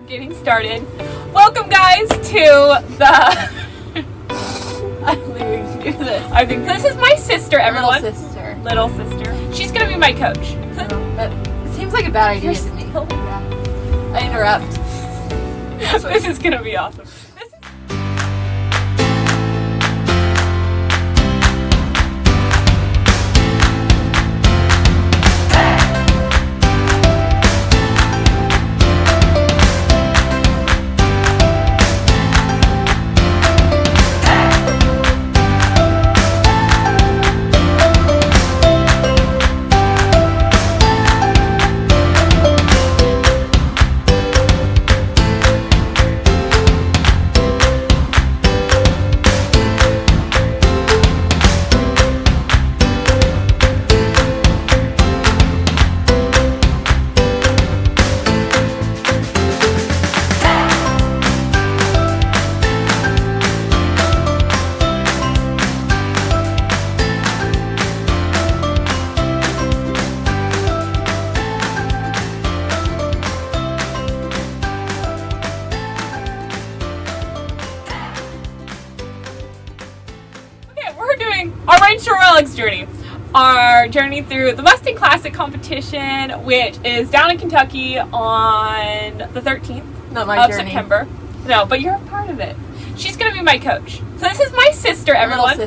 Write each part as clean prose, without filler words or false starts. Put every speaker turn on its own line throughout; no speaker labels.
Getting started. Welcome guys to the
I'm leaving to do this.
I think this is my sister, everyone.
Little sister.
She's gonna be my coach.
It seems like a bad idea to me. Yeah. I interrupt.
This is gonna be awesome. Our Rolex journey. Our journey through the Mustang Classic Competition, which is down in Kentucky on the 13th of September. No, but you're a part of it. She's going to be my coach. So this is my sister, everyone.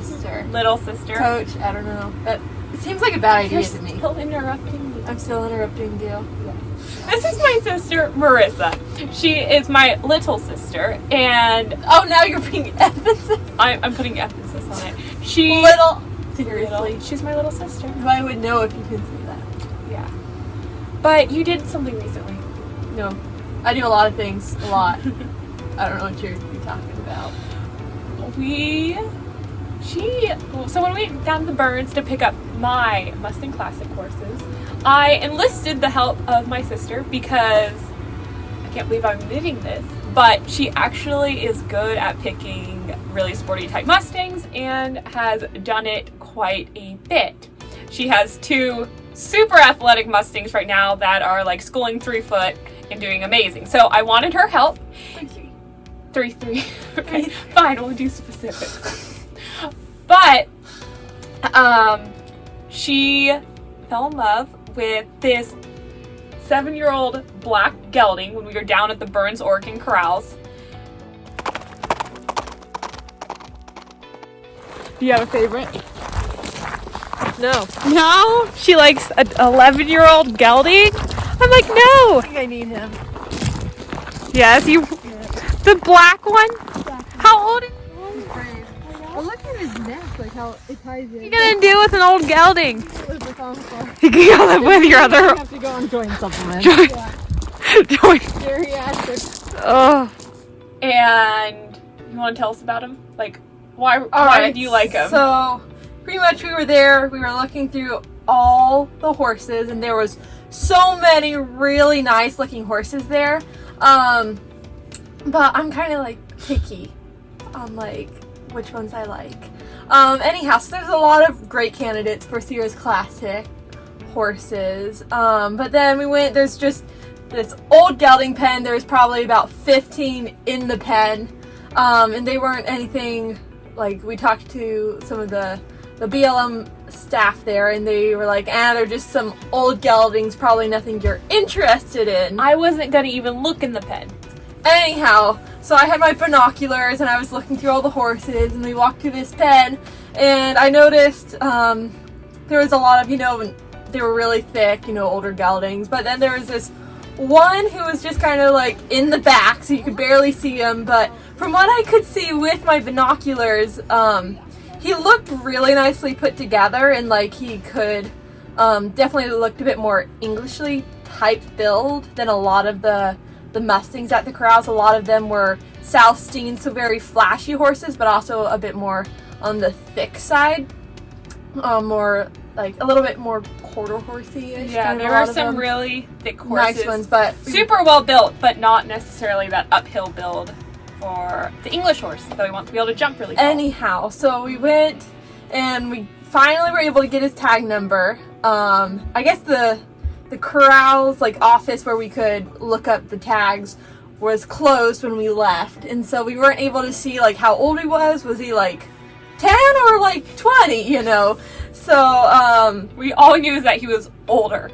Little sister.
Coach, I don't know. It seems like a bad idea to me.
Still interrupting me.
I'm still interrupting you. Yeah.
This is my sister, Marissa. She is my little sister, and
oh, now you're putting emphasis.
I'm putting emphasis on it.
Seriously.
She's my little sister.
I would know if you can say that.
Yeah. But you did something recently.
No. I do a lot of things. A lot. I don't know what you're talking about.
So when we went down to the Burns to pick up my Mustang Classic horses, I enlisted the help of my sister because I can't believe I'm admitting this, but she actually is good at picking really sporty type Mustangs and has done it quite a bit. She has two super athletic Mustangs right now that are like schooling 3 foot and doing amazing. So I wanted her help. 3-3. Okay, fine, we'll do specifics. But she fell in love with this 7-year-old black gelding when we were down at the Burns Oregon Corrals. Do you have a favorite?
No.
No? She likes an 11-year-old gelding? I'm like, no.
I think I need him.
Yes, you. Yeah. The black one? How old is
he? Brave. Well, look at his neck, like how it ties in.
What are you gonna do with an old gelding?
You
can go live with your other.
You have to go on joint supplements.
Joint.
Geriatrics.
Oh. And you want to tell us about him? Like, why did you like him?
So, pretty much we were there. We were looking through all the horses, and there was so many really nice looking horses there. But I'm kind of like picky on like which ones I like. Anyhow, so there's a lot of great candidates for Sierra's Classic horses. But then we went, there's just this old gelding pen. There's probably about 15 in the pen. And they weren't anything, like we talked to some of the BLM staff there, and they were like, they're just some old geldings, probably nothing you're interested in.
I wasn't gonna even look in the pen.
Anyhow, so I had my binoculars and I was looking through all the horses, and we walked to this pen, and I noticed there was a lot of, they were really thick, older geldings, but then there was this one who was just kind of like in the back, so you could barely see him, but from what I could see with my binoculars, he looked really nicely put together, and like he could definitely looked a bit more Englishly type build than a lot of the Mustangs at the corrals. A lot of them were Southstein, so very flashy horses, but also a bit more on the thick side, more like a little bit more quarter horsey-ish.
Yeah, there were some really thick horses,
nice ones, but
super well built, but not necessarily that uphill build for the English horse that we want to be able to jump really tall.
Anyhow, so we went and we finally were able to get his tag number. I guess the corrals like office where we could look up the tags was closed when we left, and so we weren't able to see like how old he was. Was he like 10 or like 20? You know, so
we all knew that he was older.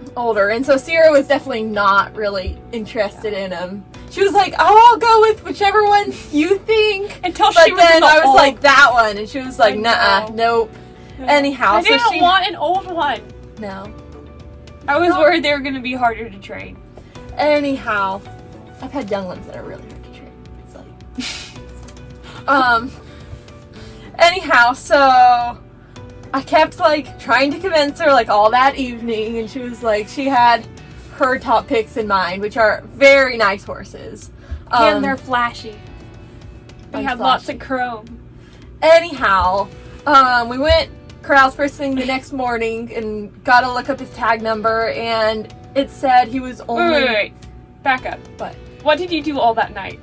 And so Sierra was definitely not really interested in him. She was like, "Oh, I'll go with whichever one you think."
Until
but
she was
then I was
old...
like, "That one," and she was like, "Nah, nope."
No.
Anyhow,
I didn't
so she
want an old one.
no.
I was worried they were going to be harder to train.
Anyhow, I've had young ones that are really hard to train. It's like, anyhow, so I kept like trying to convince her like all that evening, and she was like, she had her top picks in mind, which are very nice horses.
And they're flashy. They have lots of chrome.
Anyhow, we went corrals first thing the next morning and got to look up his tag number, and it said he was only...
Wait. Back up. What did you do all that night?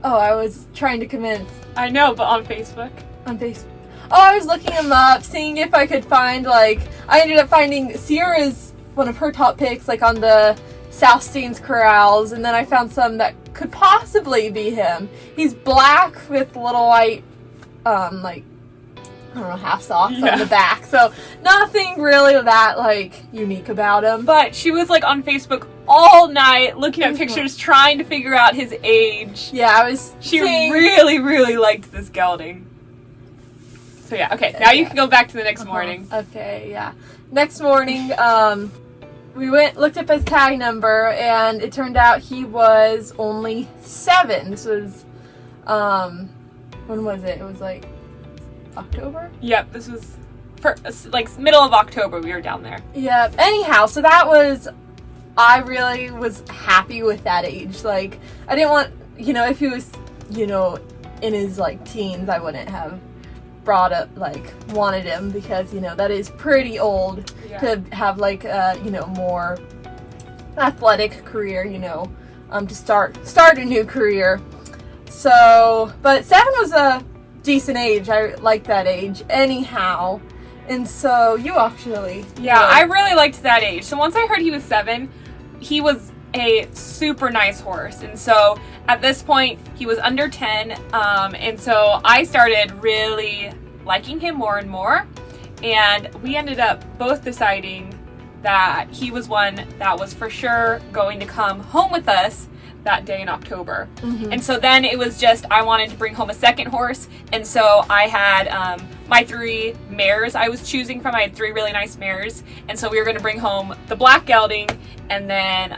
Oh, I was trying to convince...
I know, but on Facebook?
On Facebook. Oh, I was looking him up, seeing if I could find, like... I ended up finding Sierra's, one of her top picks, like, on the South Staines corrals, and then I found some that could possibly be him. He's black with little white, like... I don't know, half socks on the back. So nothing really that like unique about him.
But she was like on Facebook all night looking at pictures, trying to figure out his age.
Yeah, I was.
She really, really liked this gelding. So yeah, okay. Now you can go back to the next morning.
Okay, yeah. Next morning, we looked up his tag number, and it turned out he was only 7. This was, when was it? It was like October?
Yep, this was for like middle of October we were down there.
Yep. Anyhow, so that was, I really was happy with that age. Like, I didn't want, you know, if he was, you know, in his like teens, I wouldn't have brought up, like, wanted him, because, you know, that is pretty old to have like a, you know, more athletic career, you know, to start a new career. So, but 7 was a decent age. I like that age. Anyhow, and so you actually...
Yeah, I really liked that age. So once I heard he was 7, he was a super nice horse. And so at this point, he was under 10. And so I started really liking him more and more. And we ended up both deciding that he was one that was for sure going to come home with us that day in October. And so then it was just, I wanted to bring home a second horse, and so I had my 3 mares I was choosing from. I had 3 really nice mares, and so we were going to bring home the black gelding and then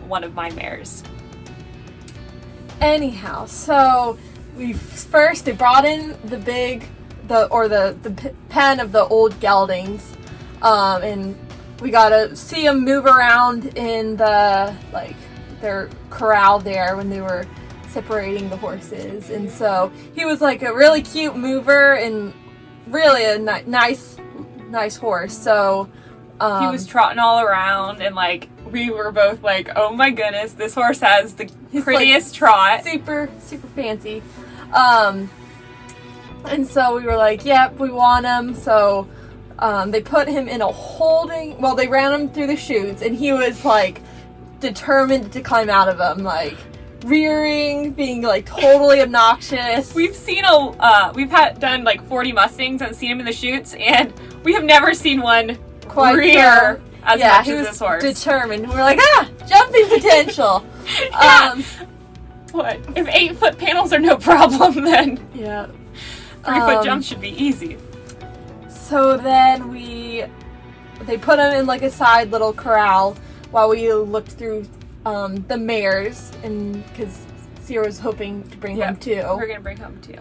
one of my mares.
Anyhow, so they brought in the pen of the old geldings, and we got to see them move around in the, like, their corral there when they were separating the horses. And so he was like a really cute mover and really a nice horse. So
he was trotting all around, and like we were both like, oh my goodness, this horse has the prettiest trot.
Super fancy. And so we were like, yep, we want him. So they put him in a holding, well, they ran him through the chutes, and he was like determined to climb out of them, like rearing, being like totally obnoxious.
We've seen done like 40 Mustangs and seen him in the chutes, and we have never seen one
quite
rear as much as this horse.
Determined. We're like, jumping potential.
What? If 8-foot panels are no problem, then
yeah,
3-foot jumps should be easy.
So then they put him in like a side little corral while we looked through the mares, and because Sierra was hoping to bring home 2.
We're gonna bring home 2.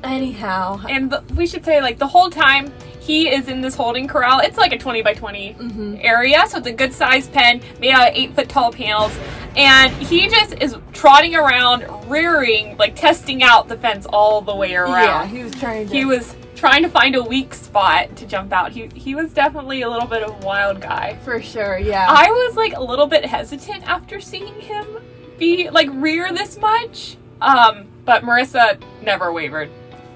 Anyhow,
and we should say, like, the whole time he is in this holding corral, it's like a 20 by 20 area, so it's a good sized pen made out of 8-foot tall panels, and he just is trotting around, rearing, like testing out the fence all the way around.
Yeah, he was
trying to find a weak spot to jump out. He was definitely a little bit of a wild guy.
For sure, yeah.
I was like a little bit hesitant after seeing him be like rear this much. But Marissa never wavered.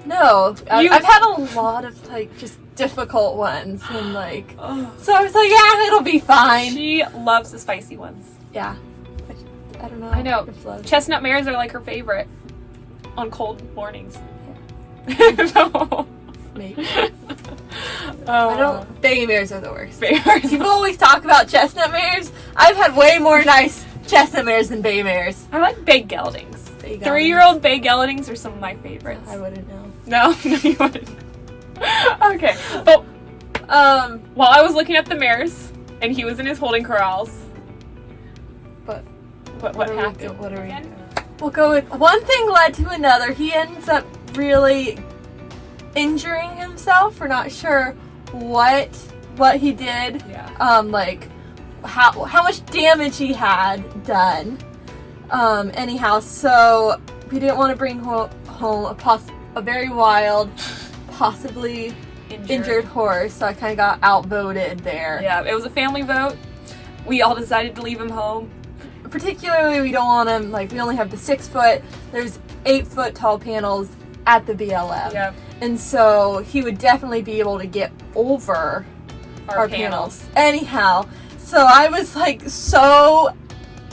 No, I've had a lot of like just difficult ones, and like so I was like, yeah, it'll be fine.
She loves the spicy ones.
Yeah. I don't know.
I know.
It's love.
Chestnut mares are like her favorite on cold mornings. So,
Maybe.
oh.
I don't. Bay mares are the worst.
Bay mares.
People always talk about chestnut mares. I've had way more nice chestnut mares than bay mares.
I like bay geldings.
Bay geldings.
3-year-old bay geldings are some of my favorites.
I wouldn't know.
No, you wouldn't. Okay, but while I was looking at the mares and he was in his holding corrals,
But
what happened?
What are we?
Again?
We'll go with one thing led to another. He ends up really injuring himself. We're not sure what he did.
Yeah.
Like how much damage he had done. Anyhow, so we didn't want to bring home a very wild, possibly injured horse. So I kind of got outvoted there.
Yeah, it was a family vote. We all decided to leave him home.
Particularly, we don't want him, like, we only have the 6 foot, there's 8 foot tall panels at the BLM.
Yeah.
And so he would definitely be able to get over our panels. Anyhow, so I was like so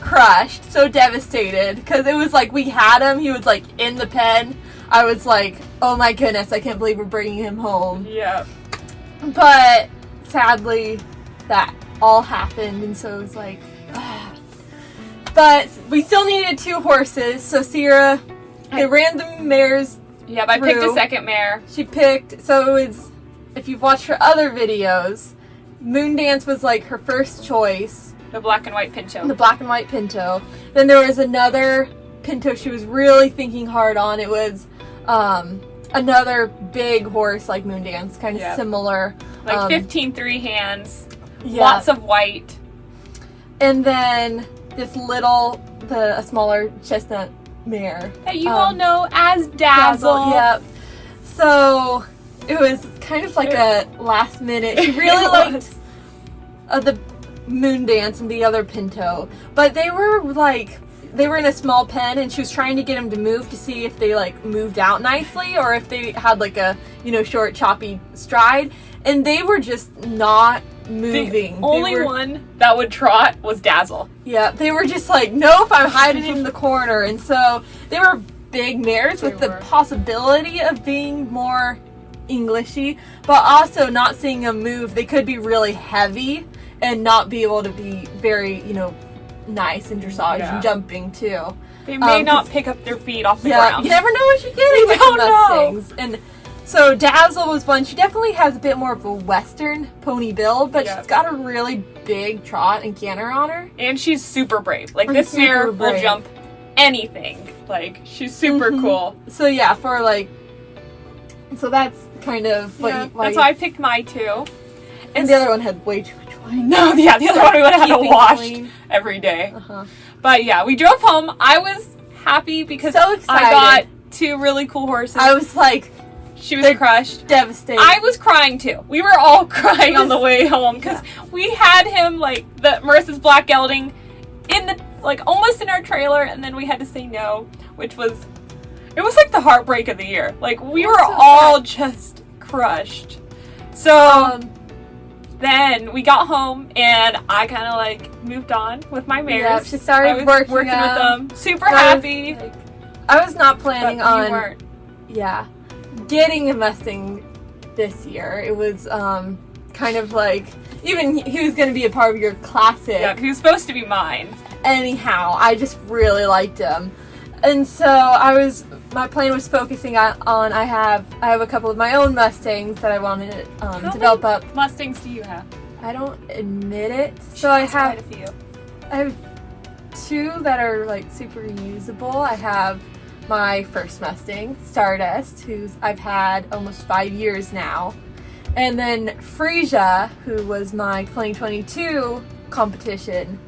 crushed, so devastated, because it was like we had him, he was like in the pen. I was like, oh my goodness, I can't believe we're bringing him home.
Yeah.
But sadly, that all happened, and so it was like, But we still needed 2 horses, so Sierra, they ran the mares.
Yep, I picked a second mare.
She picked, so it was, if you've watched her other videos, Moondance was like her first choice.
The black and white pinto.
The black and white pinto. Then there was another pinto she was really thinking hard on. It was another big horse like Moondance, kind of similar.
Like 15 3 hands,
yeah.
Lots of white.
And then this a smaller chestnut mare.
That you all know as Dazzle.
Yep. So it was kind of like a last minute. She really liked the Moondance and the other pinto, but they were in a small pen, and she was trying to get them to move to see if they like moved out nicely or if they had like a short choppy stride, and they were just not moving.
The only one that would trot was Dazzle.
Yeah, they were just like, nope, I'm hiding in the corner. And so they were big mares with the possibility of being more Englishy, but also not seeing them move. They could be really heavy and not be able to be very, nice in dressage and jumping too.
They may not pick up their feet off the ground.
You never know what you're getting with the Mustangs. And so Dazzle was one. She definitely has a bit more of a Western pony build, but she's got a really big trot and canter on her.
And she's super brave. Like, this mare will jump anything. Like, she's super cool.
So yeah, so that's kind of
that's why I picked my 2.
And the other one had way too much white.
No, the other one we would have had to wash every day. But yeah, we drove home. I was happy because
so excited.
I got 2 really cool horses.
I was like,
she was crushed.
Devastated.
I was crying too. We were all crying on the way home because we had him, like, Marissa's black gelding almost in our trailer, and then we had to say no, which was, it was like the heartbreak of the year. Like, we were all just crushed. So then we got home, and I kind of moved on with my mares.
Yeah, she started working
with them. Super happy.
I was not planning on.
You weren't.
Yeah. Getting a Mustang this year. It was kind of like, even he was going to be a part of your classic.
Yeah, he was supposed to be mine.
Anyhow, I just really liked him. And so my plan was focusing on I have a couple of my own Mustangs that I wanted to develop up.
How many Mustangs do you have?
I don't admit it. So I have
quite a few.
I have 2 that are super usable. I have my first Mustang, Stardust, who's I've had almost 5 years now. And then Frisia, who was my 2022 competition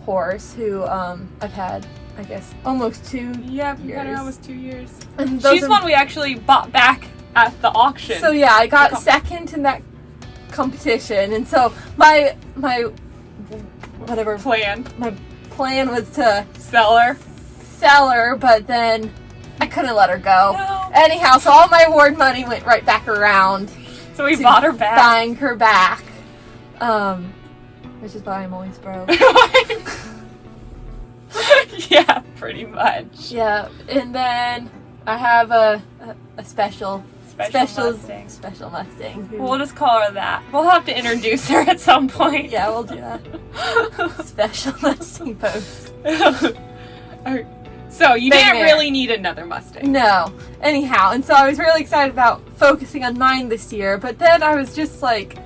horse, who I've had, I guess, almost 2 years.
Yeah, you've had her almost 2 years.
And
she's one we actually bought back at the auction.
So yeah, I got second in that competition, and so my plan was to
sell her,
but then I couldn't let her go.
No.
Anyhow, so all my award money went right back around.
So we bought her back.
Buying her back. Which is why I'm always broke.
Yeah, pretty much.
Yeah, and then I have a special
Mustang.
Special Mustang.
We'll just call her that. We'll have to introduce her at some point.
Yeah, we'll do that. Special Mustang post.
So you
Big
didn't
man.
really need another Mustang.
No. Anyhow, and so I was really excited about focusing on mine this year, but then I was just like,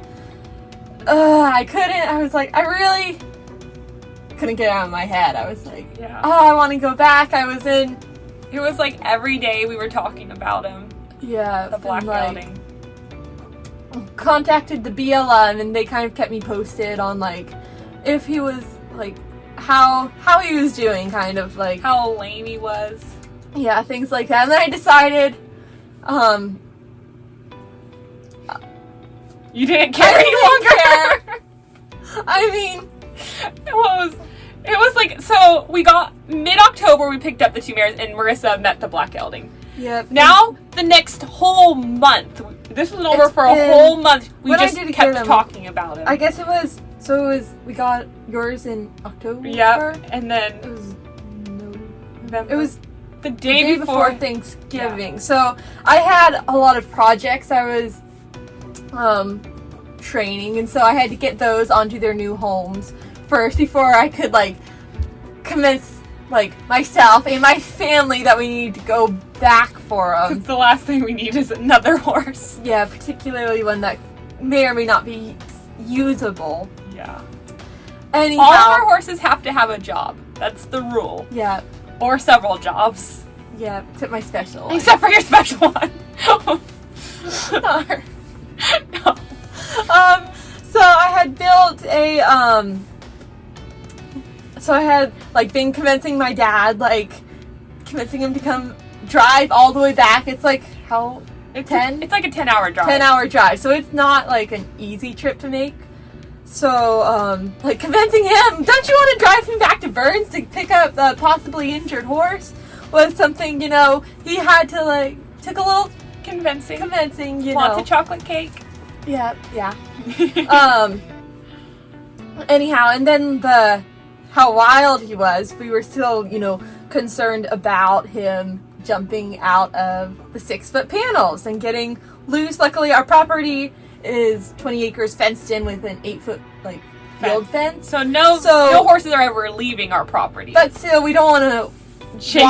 I really couldn't get it out of my head. I was like,
Yeah.
I want to go back.
It was like every day we were talking about him. The black
and,
gelding.
contacted the BLM and they kind of kept me posted on like if he was like how he was doing, kind of like
How lame he was.
yeah, things like that. And then I decided
You didn't care any longer.
I mean,
It was like, so we got mid-October, we picked up the two mares and Marissa met the black gelding.
yep.
Now, the next whole month, this was over
It's
for a
been-
whole month, we
when I
just
did
kept
get him,
talking about him.
I guess we got yours in October.
Yep, and
It
then
was
November.
it was
the
the
day
day before Thanksgiving. So I had a lot of projects I was training, and so I had to get those onto their new homes first before I could like convince like myself and my family that we need to go back for them.
Because the last thing we need is another horse.
Yeah, particularly one that may or may not be usable.
Yeah.
Anyhow,
All of our horses have to have a job. That's the rule.
yeah,
Or several jobs.
except my special one.
Except for your special one.
Darn.
No.
So I had built a so I had like been convincing my dad, like convincing him to come drive all the way back. It's like how
It's
10?
It's like a 10-hour drive.
10-hour drive, so it's not like an easy trip to make. So like convincing him, don't you want to drive him back to Burns to pick up the possibly injured horse, was something, he had to like took a little
Convincing.
know.
Lots of chocolate cake.
Yeah. Anyhow, and then how wild he was, we were still, concerned about him jumping out of the 6-foot panels and getting loose. Luckily, our property is 20 acres fenced in with an 8-foot, like, field fence.
So no horses are ever leaving our property.
But still, we don't want
Chase-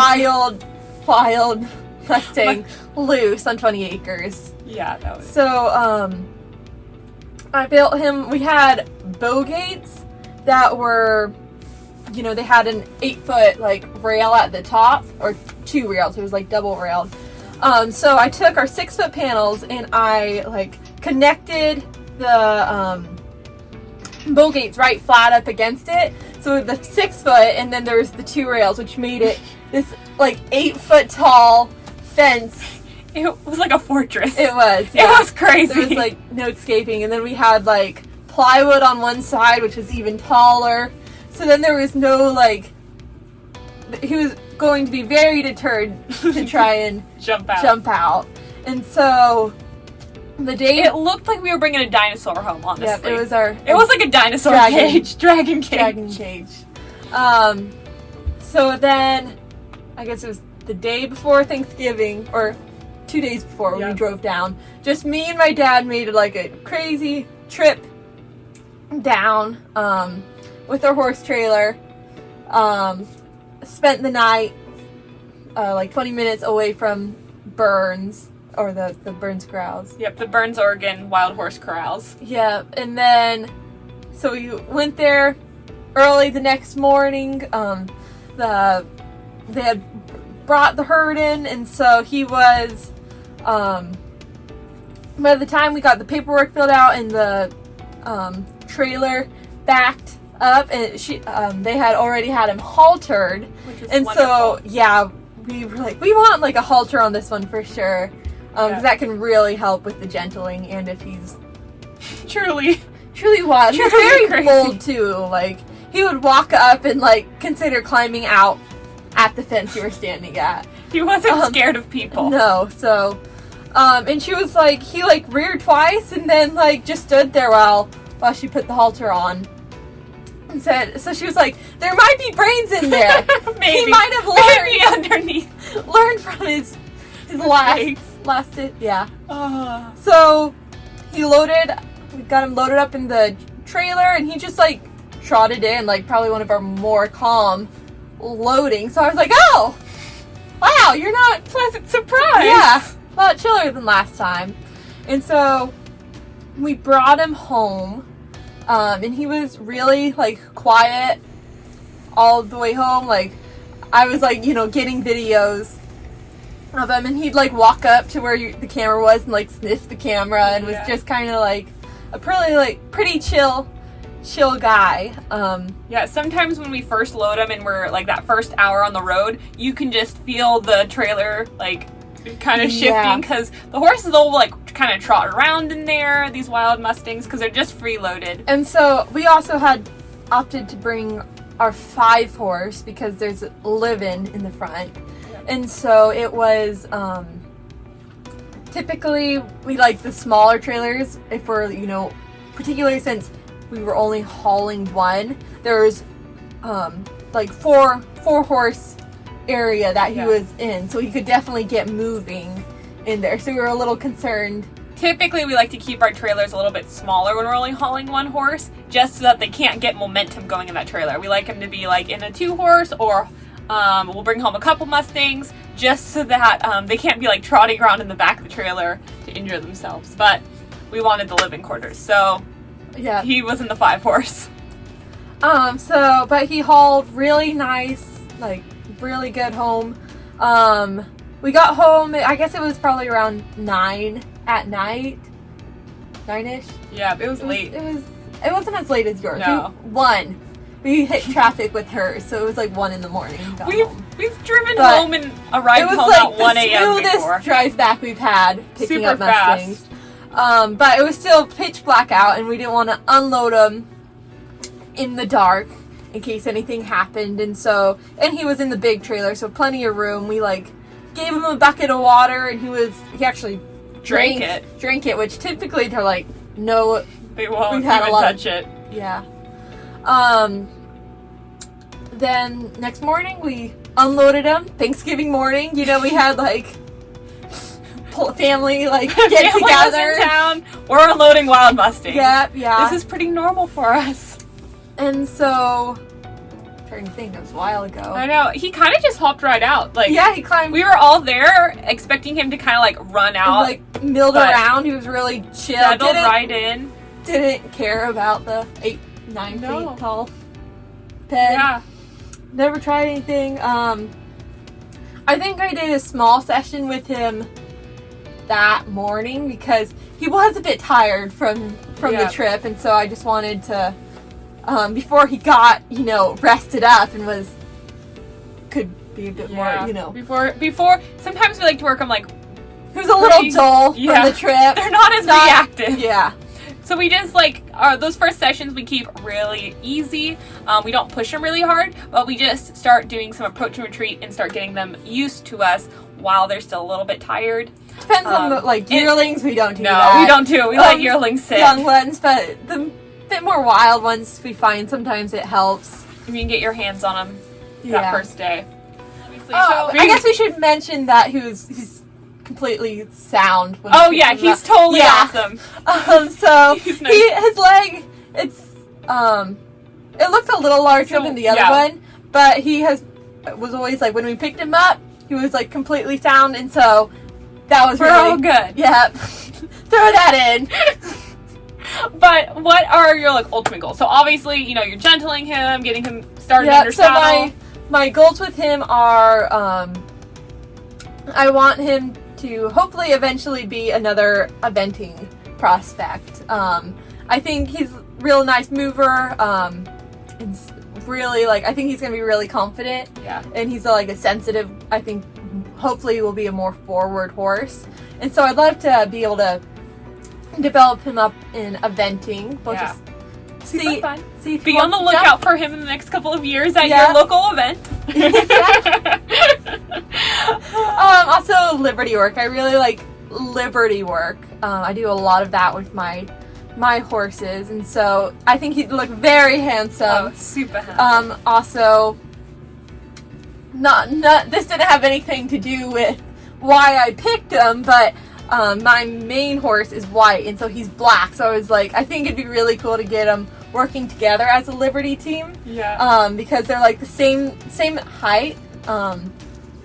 wild Mustang loose on 20 acres.
Yeah, that was...
So, I built him, we had bow gates that were, they had an 8-foot, like, rail at the top, or 2 rails, it was, like, double railed. So I took our 6-foot panels and I, like, connected the, bow gates right flat up against it. So the 6-foot, and then there's the 2 rails, which made it this, like, 8-foot tall fence.
It was like a fortress.
It was.
It was crazy.
There was like no escaping, and then we had like plywood on one side, which was even taller. So then there was no like. He was going to be very deterred to try and
jump out.
And so the day
It looked like we were bringing a dinosaur home. Honestly,
yeah, it was our.
It was like a dinosaur dragon cage.
Dragon cage. So then, I guess it was the day before Thanksgiving, or 2 days before when we drove down. Just me and my dad made like a crazy trip down with our horse trailer. Spent the night like 20 minutes away from Burns, or the Burns Corrals.
Yep, the Burns, Oregon Wild Horse Corrals.
Yeah, and then so we went there early the next morning. They had brought the herd in, and so he was by the time we got the paperwork filled out and the trailer backed up, and they had already had him haltered,
Which is
and
wonderful.
so we were like, we want like a halter on this one for sure, because that can really help with the gentling, and if he's
Truly
wild. He's
Truly
very
crazy.
bold too. Like he would walk up and like consider climbing out at the fence you were standing at.
He wasn't scared of people.
No, so and she was like, he like reared twice and then like just stood there while she put the halter on. and said, so she was like, there might be brains in there.
Maybe.
He might have learned,
Maybe underneath.
learned from his last it. Yeah.
Oh.
So we got him loaded up in the trailer, and he just like trotted in, like probably one of our more calm loading. So I was like, oh, wow, you're not
Pleasant surprise.
Yeah, a lot chiller than last time. And so we brought him home, and he was really like quiet all the way home. Like I was like, getting videos of him, and he'd like walk up to where the camera was and like sniff the camera, and was just kind of like a pretty chill guy.
Yeah, sometimes when we first load them and we're like that first hour on the road, you can just feel the trailer like kind of shifting, because the horses will like kind of trot around in there, these wild Mustangs, because they're just freeloaded.
And so we also had opted to bring our 5-horse because there's a live-in in the front. And so it was, typically we like the smaller trailers if we're, particularly since we were only hauling one. There's, like 4-horse area that he was in, so he could definitely get moving in there. So we were a little concerned.
Typically we like to keep our trailers a little bit smaller when we're only hauling one horse, just so that they can't get momentum going in that trailer. We like them to be like in a 2-horse, or we'll bring home a couple Mustangs, just so that they can't be like trotting around in the back of the trailer to injure themselves. But we wanted the living quarters, so
yeah,
he was in the 5-horse.
But he hauled really nice, like really good home. We got home, I guess it was probably around 9 at night, 9-ish.
Yeah, it was late.
It wasn't as late as yours.
No.
1. We hit traffic with hers, so it was like 1 in the morning.
We've driven home and arrived home at 1 a.m.
It was like the smoothest drive back we've had picking up Mustangs. But it was still pitch black out, and we didn't want to unload them in the dark in case anything happened. And he was in the big trailer, so plenty of room. We like gave him a bucket of water, and he actually drank it, which typically they're like, no,
they won't even touch it.
Yeah. Then next morning we unloaded them. Thanksgiving morning, we had like family like get together.
In town. We're unloading wild Mustangs.
Yeah.
This is pretty normal for us.
And so, I'm trying to think, it was a while ago.
I know. He kind of just hopped right out. Like,
yeah, he climbed.
We were all there expecting him to kind of like run out.
And, like milled around. He was really chill.
Settled right in.
Didn't care about the 8-9 feet tall pen.
Yeah.
Never tried anything. I think I did a small session with him that morning because he was a bit tired from the trip, and so I just wanted to, before he got, rested up and could be a bit more,
Before, sometimes we like to work on like,
he was a little dull from the trip.
They're not as reactive.
Yeah.
So we just like, those first sessions we keep really easy. We don't push them really hard, but we just start doing some approach and retreat and start getting them used to us while they're still a little bit tired.
Depends on the, yearlings, we don't do
that.
No,
we don't do. We let yearlings sit.
Young ones, but the bit more wild ones we find sometimes it helps.
You can get your hands on them that first day. Obviously.
I guess we should mention that he's completely sound. When
he's totally awesome.
So
he's nice.
His leg, it looks a little larger than the other one, but he was always like, when we picked him up, he was like completely sound, and so that was
all good.
Yep. Throw that in.
But what are your ultimate goals? So obviously, you're gentling him, getting him started under saddle.
My goals with him are, I want him to hopefully eventually be another eventing prospect. I think he's a real nice mover. It's really I think he's gonna be really confident.
Yeah.
And he's a sensitive, I think hopefully he will be a more forward horse. And so I'd love to be able to develop him up in eventing. We'll just see if
be on the lookout for him in the next couple of years at your local event.
Also Liberty work. I really like Liberty work. I do a lot of that with my my horses, and so I think he'd look very handsome.
Oh, super handsome.
Also, not this didn't have anything to do with why I picked him, but my main horse is white, and so he's black. So I was like, I think it'd be really cool to get them working together as a Liberty team.
Yeah.
Because they're like the same height.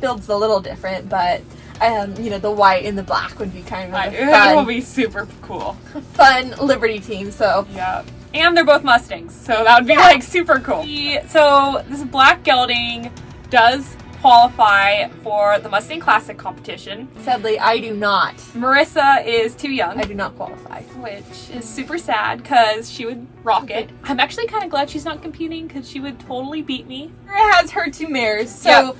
Build's a little different, but the white and the black would be kind of
It will be super cool.
Fun Liberty team. So
yeah. And they're both Mustangs, so that would be like super cool. So this black gelding does qualify for the Mustang Classic Competition.
Sadly, I do not.
Marissa is too young.
I do not qualify.
Which is super sad because she would rock it. I'm actually kind of glad she's not competing because she would totally beat me.
It has her 2 mares. So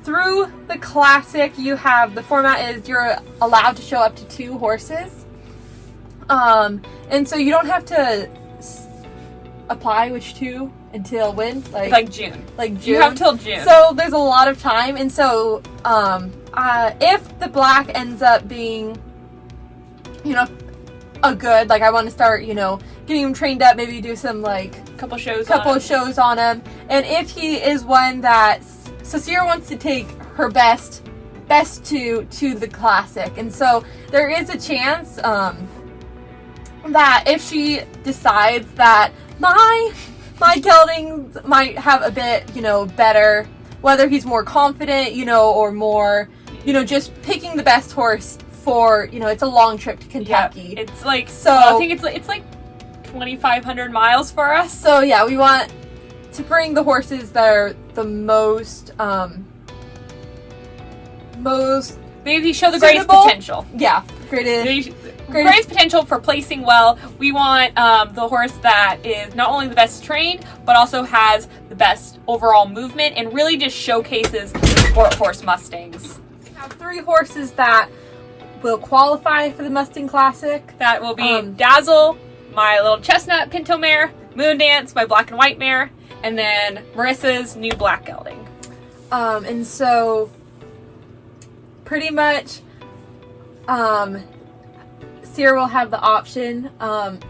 through the Classic, you have, the format is you're allowed to show up to 2 horses. And so you don't have to apply which 2 until when?
Like June.
Like June.
You have till June.
So there's a lot of time, and so if the black ends up being, a good, like I want to start, getting him trained up, maybe do some
couple shows
on him, and if he is one that, so Sierra wants to take her best to the Classic, and so there is a chance that if she decides that my gelding might have a bit, better, whether he's more confident, or more, just picking the best horse for, it's a long trip to Kentucky.
Yeah, it's I think it's like 2,500 miles for us.
So yeah, we want to bring the horses that are the most
They show the
suitable.
greatest potential.
Yeah, greatest
potential for placing well. We want the horse that is not only the best trained, but also has the best overall movement and really just showcases sport horse Mustangs.
We have 3 horses that will qualify for the Mustang Classic.
That will be Dazzle, my little chestnut pinto mare, Moondance, my black and white mare, and then Marissa's new black gelding.
And so pretty much Sierra will have the option,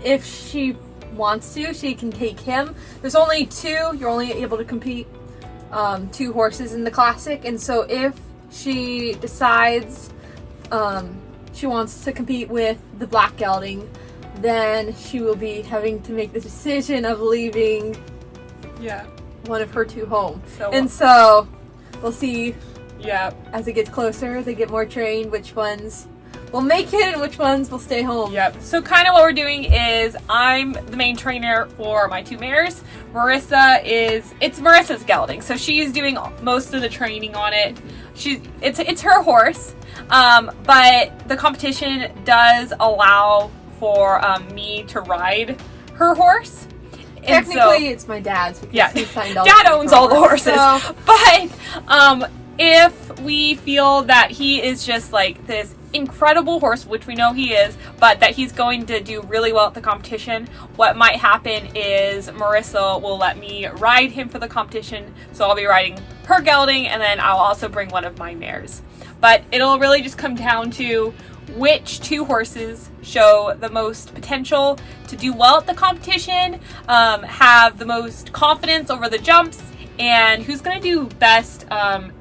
if she wants to, she can take him. There's only 2, you're only able to compete 2 horses in the Classic, and so if she decides she wants to compete with the black gelding, then she will be having to make the decision of leaving one of her 2 home. So we'll see as it gets closer, they get more trained, which ones will make it and which ones will stay home.
Yep. So kind of what we're doing is I'm the main trainer for my 2 mares. It's Marissa's gelding, so she's doing most of the training on it. It's her horse, but the competition does allow for me to ride her horse.
Technically, it's my dad's because he signed all
Dad owns all the horses.
So.
But if we feel that he is just like this incredible horse, which we know he is, but that he's going to do really well at the competition, what might happen is Marissa will let me ride him for the competition. So I'll be riding her gelding, and then I'll also bring one of my mares. But it'll really just come down to which 2 horses show the most potential to do well at the competition, have the most confidence over the jumps, and who's going to do best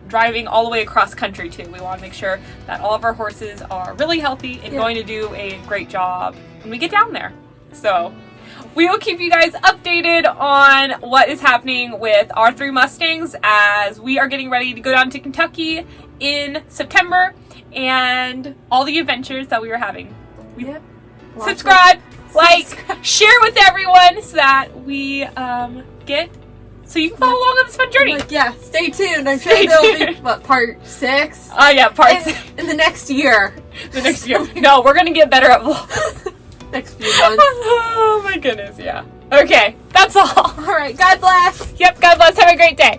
driving all the way across country too. We want to make sure that all of our horses are really healthy and going to do a great job when we get down there. So we will keep you guys updated on what is happening with our 3 Mustangs as we are getting ready to go down to Kentucky in September and all the adventures that we are having. Subscribe, share with everyone so that we so you can follow along on this fun journey.
Stay tuned. I'm sure there'll be part 6.
Part 6
in the next year.
The next year. No, we're gonna get better at vlogs.
Next few months.
Oh my goodness, yeah. Okay, that's all.
All right. God bless.
Yep. God bless. Have a great day.